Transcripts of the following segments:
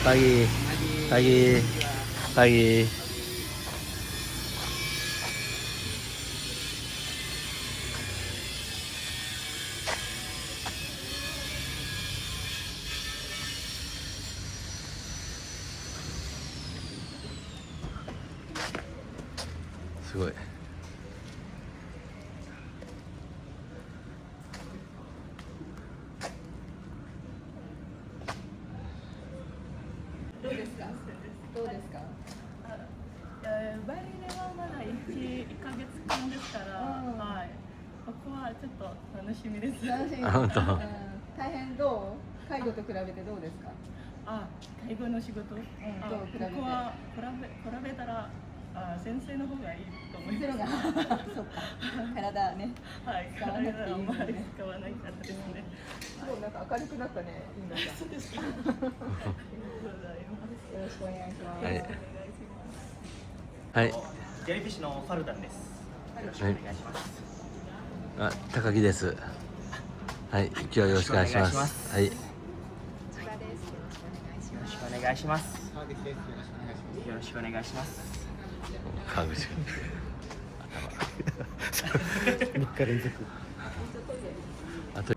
Pagi. Pagi. Pagi.すごい。どうですか？どうですか？バイオリンはまだ1ヶ月間ですから、はい。ここはちょっと楽しみです。楽しみです。本当。大変どう？介護と比べてどうですか？介護の仕事。どう比べて？ここは比べたら先生の方がいいと思います。そうか。体ね。はい。体はあまり使わないかったですね。すごいなんか明るくなったね。いいのか。そうですか。ありがとうございます。よろしくお願いします。はい。お願いします。はい。ジェリーフィッシュのファルダンです。よろしくお願いします。高木です。はい。今日はよろしくお願いします。はい。よろしくお願いします。よろしくお願いします。川口君。3日連続。あと。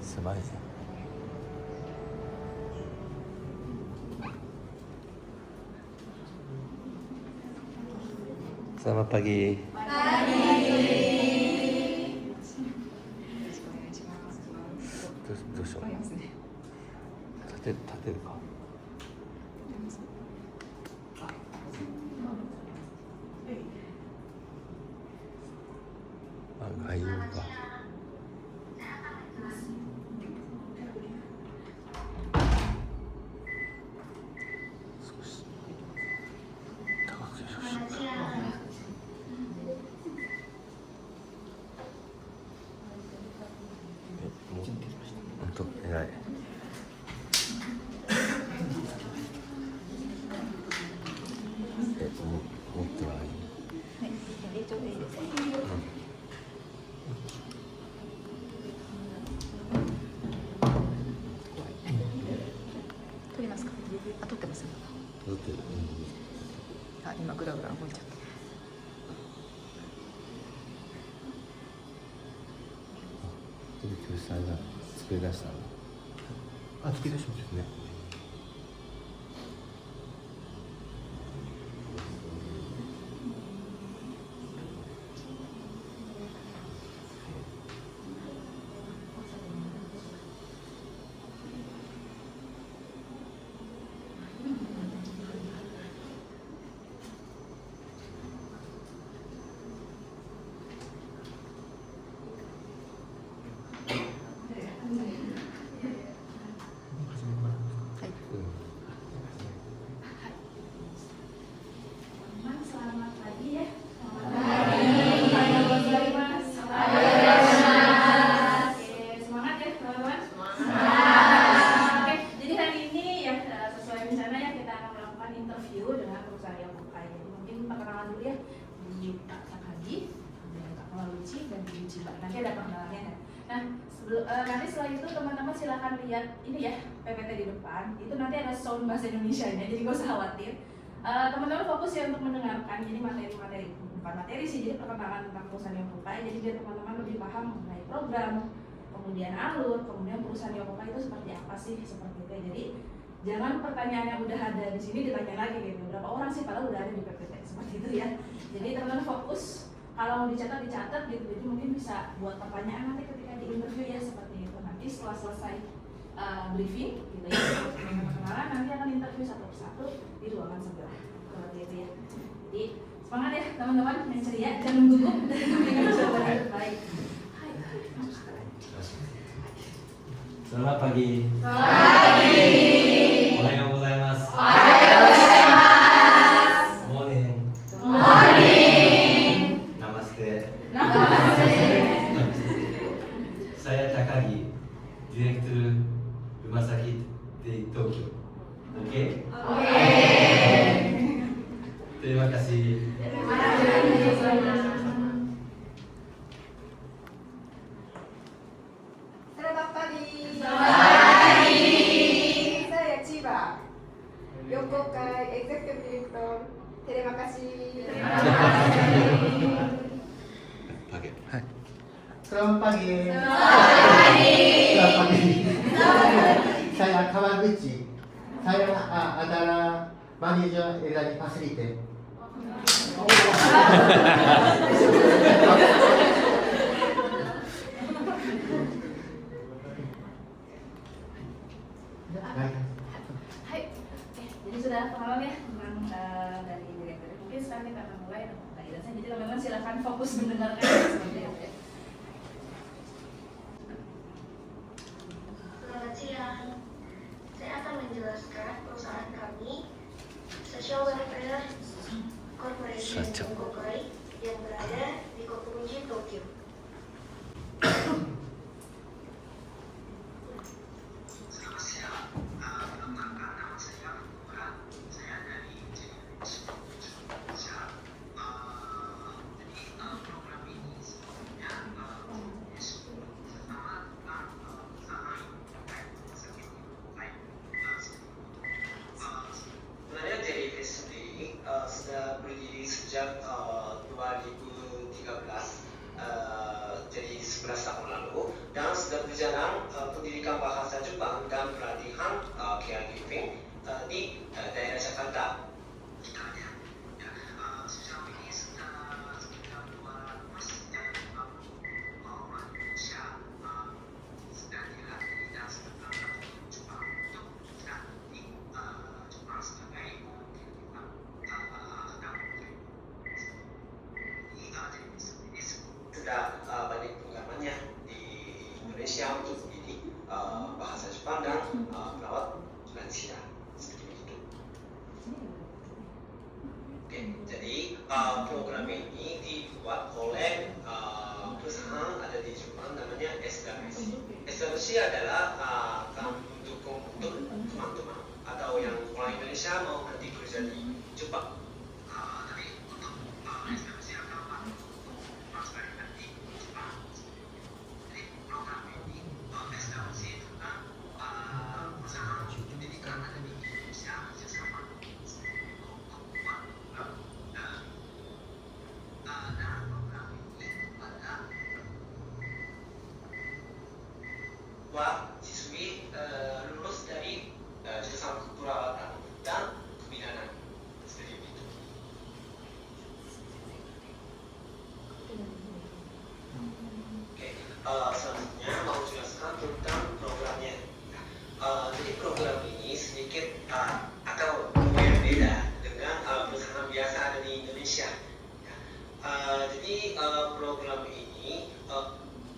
狭いね。Selamat pagi.どうしよう。立てるか。概要か。少し高くしましょうか。本当偉い。持ってはいい。撮りますか？撮ってます。撮ってる。今グラグラ動いちゃった。教室さんが作り出したの。作り出しましたね。interview dengan perusahaan yang buka. Jadi mungkin perkenalan dulu ya di Kak Hadi, Kak Maluci dan di Ciba. Nanti ada perkenalannya kan. Nah, nanti setelah itu teman-teman silakan lihat ini ya PPT di depan. Itu nanti ada sound bahasa Indonesianya, jadi gak usah khawatir. Teman-teman fokus ya untuk mendengarkan. Jadi materi-materi bukan materi sih, jadi perkenalan tentang perusahaan yang buka. Jadi biar teman-teman lebih paham mengenai program, kemudian alur, kemudian perusahaan yang buka itu seperti apa sih, seperti itu. Jadi jangan pertanyaan yang udah ada di sini ditanya lagi gitu. Berapa orang sih padahal udah ada di PPT seperti itu ya. Jadi teman-teman fokus, kalau mau dicatat gitu. Jadi mungkin bisa buat pertanyaan nanti ketika di interview ya seperti itu. Nanti setelah selesai briefing gitu ya, perkenalan nanti akan interview satu persatu di ruangan sebelah seperti itu ya. Jadi semangat ya teman-teman yang ceria, jangan gugup dan memberikan jawaban yang terbaik. Selamat pagi. Pagi. Ohayou gozaimasu. Ohayou gozaimasu. Morning. Morning. Namaste. Terima kasih. Selamat pagi. Saya Chiba. Yokokai Executive Director. Terima kasih. Pakai. Selamat pagi. Selamat pagi. Saya Kawaguchi. Saya adalah manajer dari Facilite. Hai, jadi sudah paham ya tentang dari direktur. Mungkin sekarang kita akan mulai dengan penjelasan. Jadi teman-teman silakan fokus mendengarkan seperti itu ya. Selamat siang. Saya akan menjelaskan perusahaan kami, Social Welfare Corporation Yokokai, yang berada di Kokumuji, Tokyo. Sebenarnya JDP sendiri sudah berdiri sejak 2013, jadi 11 tahun lalu, dan sudah berjalan pendidikan bahasa Jepang dan pelatihan caregiving di daerah Jakarta. Sejauh ini sudah sekitar 250 orang Indonesia sedang dilatih dan sedang Jepang untuk di Jepang sebagai sudah banyak pengalamannya di Indonesia untuk mendidik bahasa Jepang dan merawat lansia seperti itu. Oke, jadi program ini dibuat oleh perusahaan ada di Jepang namanya SWC. SWC adalah akan mendukung untuk teman-teman atau yang orang Indonesia mau nanti kerja di Jepang. Tapi untuk SWC akan mendukung transfer nanti di Jepang. Jadi program ini SWC tentang perusahaan pendidikan ada di Indonesia kerjasama untuk membuat dan program ini pada wah siswi lulus dari jurusan keperawatan dan kebidanan seperti itu. Oke, selanjutnya mau jelaskan tentang programnya. Jadi program ini sedikit atau berbeda dengan perusahaan biasa ada di Indonesia. Jadi program ini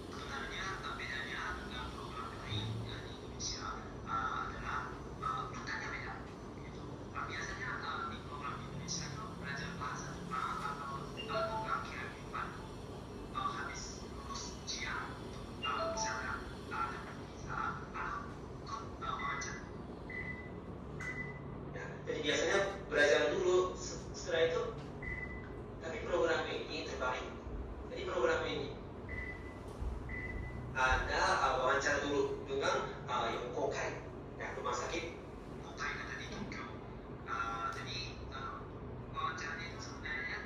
sebenarnya bedanya dengan program lain yang di Indonesia adalah bukannya beda. Gitu. Biasanya di program di Indonesia itu belajar bahasa Jepang atau program kearifan habis lulus ujian misalnya dapat visa ikut wawancara. Jadi biasanya belajar dulu setelah itu. Tapi program ini terbalik. Jadi program ini ada wawancara dulu dengan Yokokai, rumah sakit Yokokai ada di Tokyo. Jadi wawancara itu sebenarnya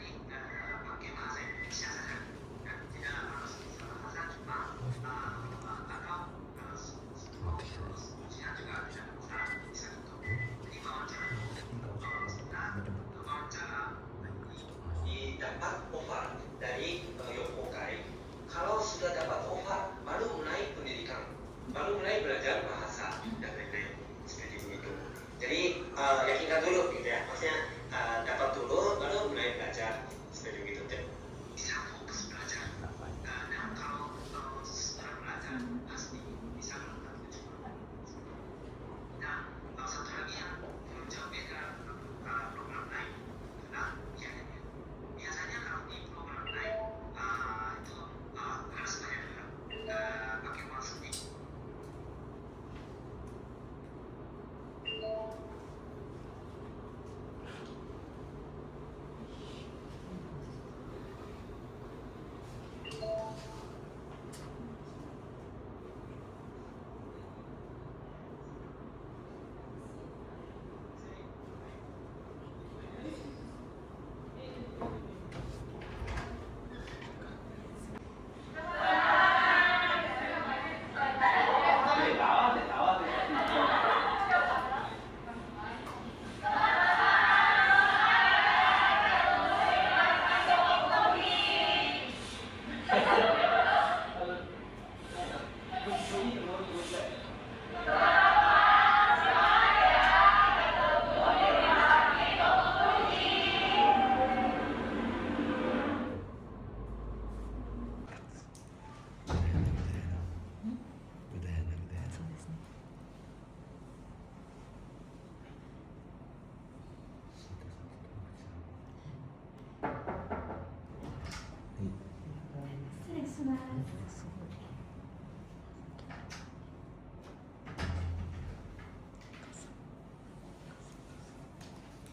pakai bahasa Indonesia saja, tidak harus bisa bahasa Jepang atau ujian juga bisa bisa gitu. Jadi wawancara dapat offer dari Yokokai. Kalau sudah dapat offer, baru mulai pendidikan, baru mulai belajar bahasa dan lain-lain seperti itu. Jadi yakinkan dulu gitu ya, maksudnya dapat dulu, baru mulai belajar seperti itu. Bisa fokus belajar. Dan kalau sudah belajar pasti bisa melakukan kecepatan. Nah, satu lagi yang jauh beda program lain adalah biasanya kalau di program lain itu harus bayar dulu.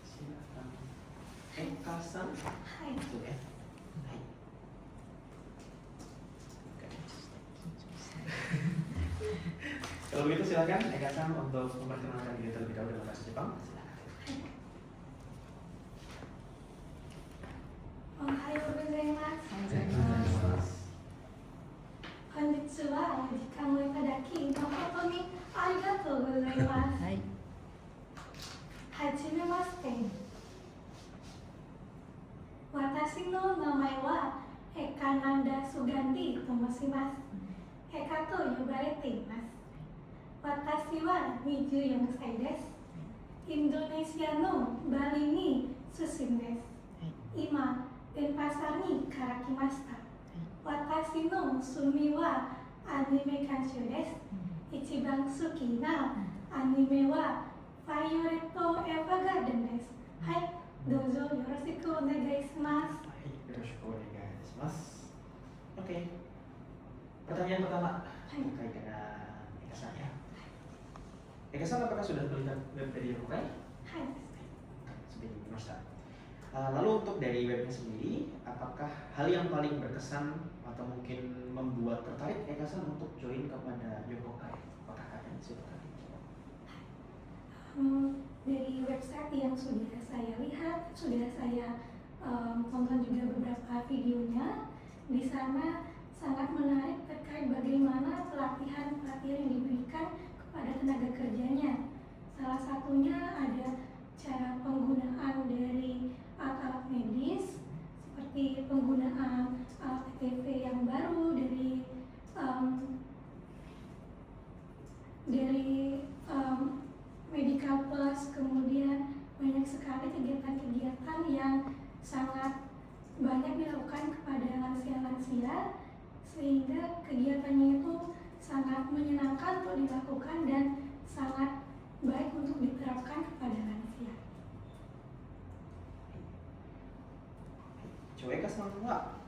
Silakan. Eka-san. Hai. Itu ya. Hai. Oke. Kalau begitu silakan Eka-san untuk memperkenalkan diri terlebih dahulu dengan bahasa Jepang. Silakan. おはようございます。本日はお時間をいただき誠にありがとうございます。はい。はじめまして。私の名前はエカナンダ・スガンディと申します。エカと呼ばれています。私は24歳です。インドネシアのバリに出身です。今、デンパサにから来ました。私の趣味はアニメ監修です。一番好きなアニメはファイオレット・エヴァガーデンです。はい、どうぞよろしくお願いします。はい、よろしくお願いします。Oke. Pertanyaan pertama terkait dengan Eka-san ya. Eka-san apakah sudah melihat web dari Yokokai? はい。 Sudah dimashita. Lalu untuk dari webnya sendiri, apakah hal yang paling berkesan atau mungkin membuat tertarik Eka-san untuk join kepada Yokokai? Apakah kalian silakan? Dari website yang sudah saya lihat, sudah saya tonton juga beberapa videonya. Di sana sangat menarik terkait bagaimana pelatihan yang diberikan kepada tenaga kerjanya. Salah satunya ada cara penggunaan dari alat medis, seperti penggunaan alat TV yang baru dari Medical Plus, kemudian banyak sekali kegiatan-kegiatan yang sangat banyak dilakukan kepada lansia-lansia, sehingga kegiatannya itu sangat menyenangkan untuk dilakukan dan sangat baik untuk diterapkan kepada lansia. エカさんは、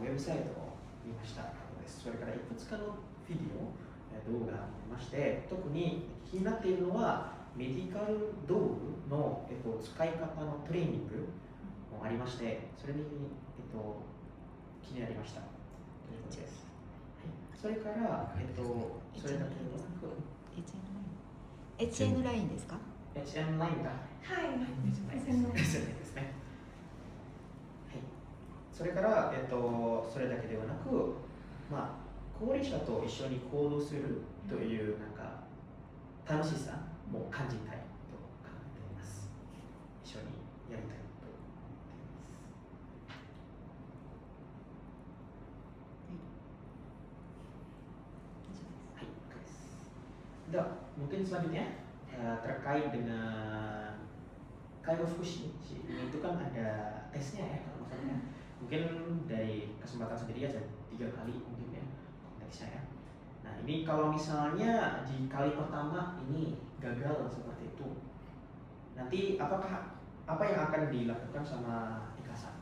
ウェブサイトを見ましたです。それからいくつかのビデオ、動画を見まして、特に気になっているのはメディカル道具の、使い方のトレーニングもありまして、それに、気になりましたということです。それから、それだけではなく HN ラインですか？ HM ラインがはい、ですね。はい。それから、それだけではなく、まあ、高齢者と一緒に行動するというなんか楽しさも感じたいと考えています。一緒にやりたいと思っています。はい、OK です。では、mungkin selanjutnya terkait dengan Kairofushi ini itu kan ada tesnya ya kalau misalnya mungkin dari kesempatan sendiri aja 3 kali mungkin ya konteksnya ya. Nah ini kalau misalnya di kali pertama ini gagal seperti itu, nanti apa yang akan dilakukan sama Eka-san?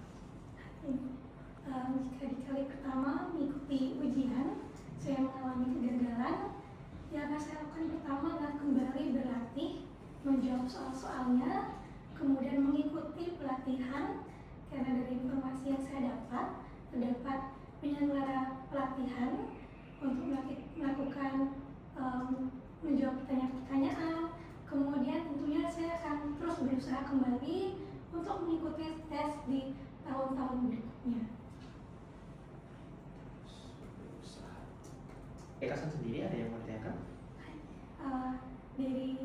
Jika di kali pertama mengikuti ujian saya mengalami kegagalan, yang akan saya lakukan pertama adalah kembali berlatih, menjawab soal-soalnya, kemudian mengikuti pelatihan. Karena dari informasi yang saya dapat, terdapat penyelenggara pelatihan untuk melakukan menjawab pertanyaan-pertanyaan. Kemudian tentunya saya akan terus berusaha kembali untuk mengikuti tes di tahun-tahun berikutnya. Eka-san sendiri ada yang mau ditanyakan? Dari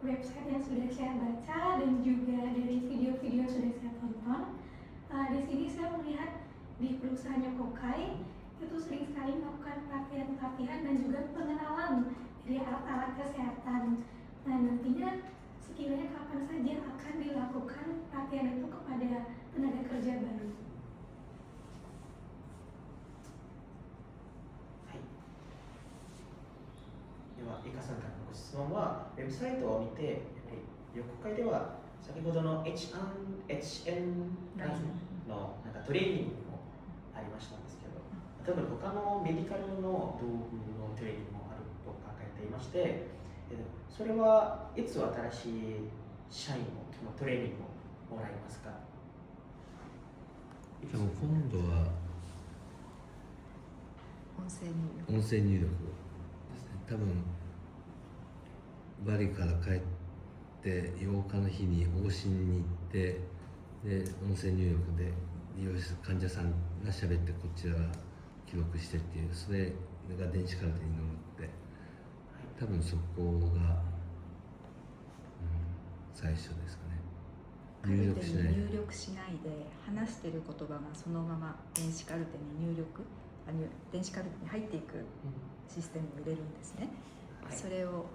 website yang sudah saya baca dan juga dari video-video yang sudah saya tonton, di sini saya melihat di perusahaan Yokokai itu sering sekali melakukan pelatihan-pelatihan dan juga pengenalan dari alat-alat kesehatan. Nah nantinya sekiranya kapan saja akan dilakukan pelatihan itu kepada tenaga kerja baru. では、エカさんからのご質問は、ウェブサイトを見て、横会では先ほどの HN ラインのなんかトレーニングもありましたんですけど、例えば他のメディカルの道具のトレーニングもあると考えていまして、それはいつ新しい社員のトレーニングをもらえますか？でも今度は音声入力。音声入力ですね。多分バリから帰って8日の日に往診に行って、で音声入力で利用者患者さんが喋ってこちらが記録してっていう、それが電子カルテに載って、多分そこが、最初ですかね。入力しないで。入力しないで、話してる言葉がそのまま電子カルテに電子カルテに入っていくシステムを入れるんですね。それを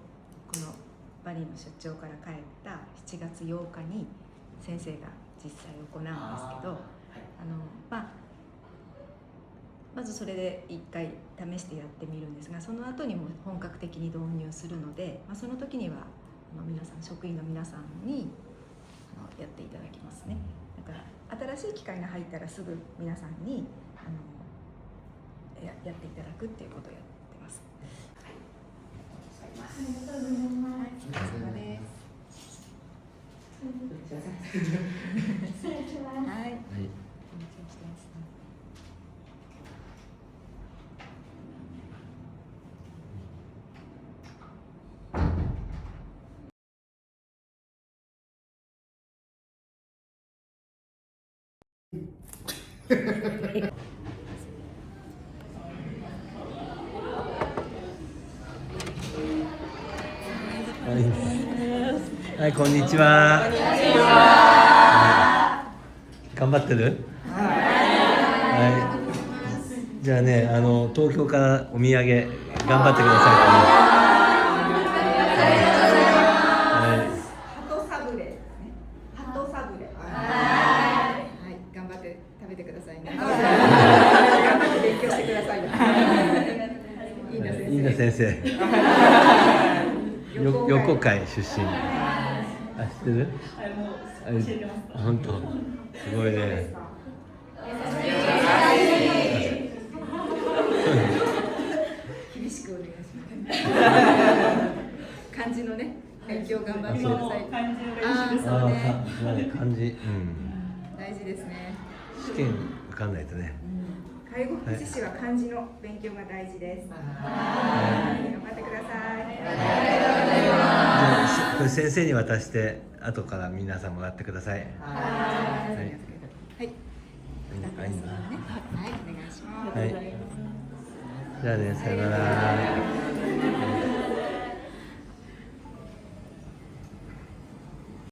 このバリの出張から帰った7月8日に先生が実際行うんですけど、まずそれで1回試してやってみるんですが、その後にも本格的に導入するので、その時には皆さん、職員の皆さんにやっていただきますね。だから新しい機械が入ったらすぐ皆さんにやっていただくっていうことをやってます。ありがとうございます。お疲れ様です。失礼します。はい。はい。はい、こんにちは。頑張ってる？はい。じゃあね、東京からお土産頑張ってください。ハトサブレですね。ハトサブレ。はい、頑張って食べてくださいね。頑張って勉強してくださいね。いいな先生。横海出身。あ、知ってる？もう教えてます。本当。すごいね。厳しくお願いします。漢字のね、勉強頑張ってください。漢字の練習です。ああ、漢字。大事ですね。試験受かんないとね。介護福祉士は漢字の勉強が大事です。頑張ってください。これ先生に渡して後から皆さんもらってください。はい。はい。はい、お願いします。はい。じゃあね、さよなら。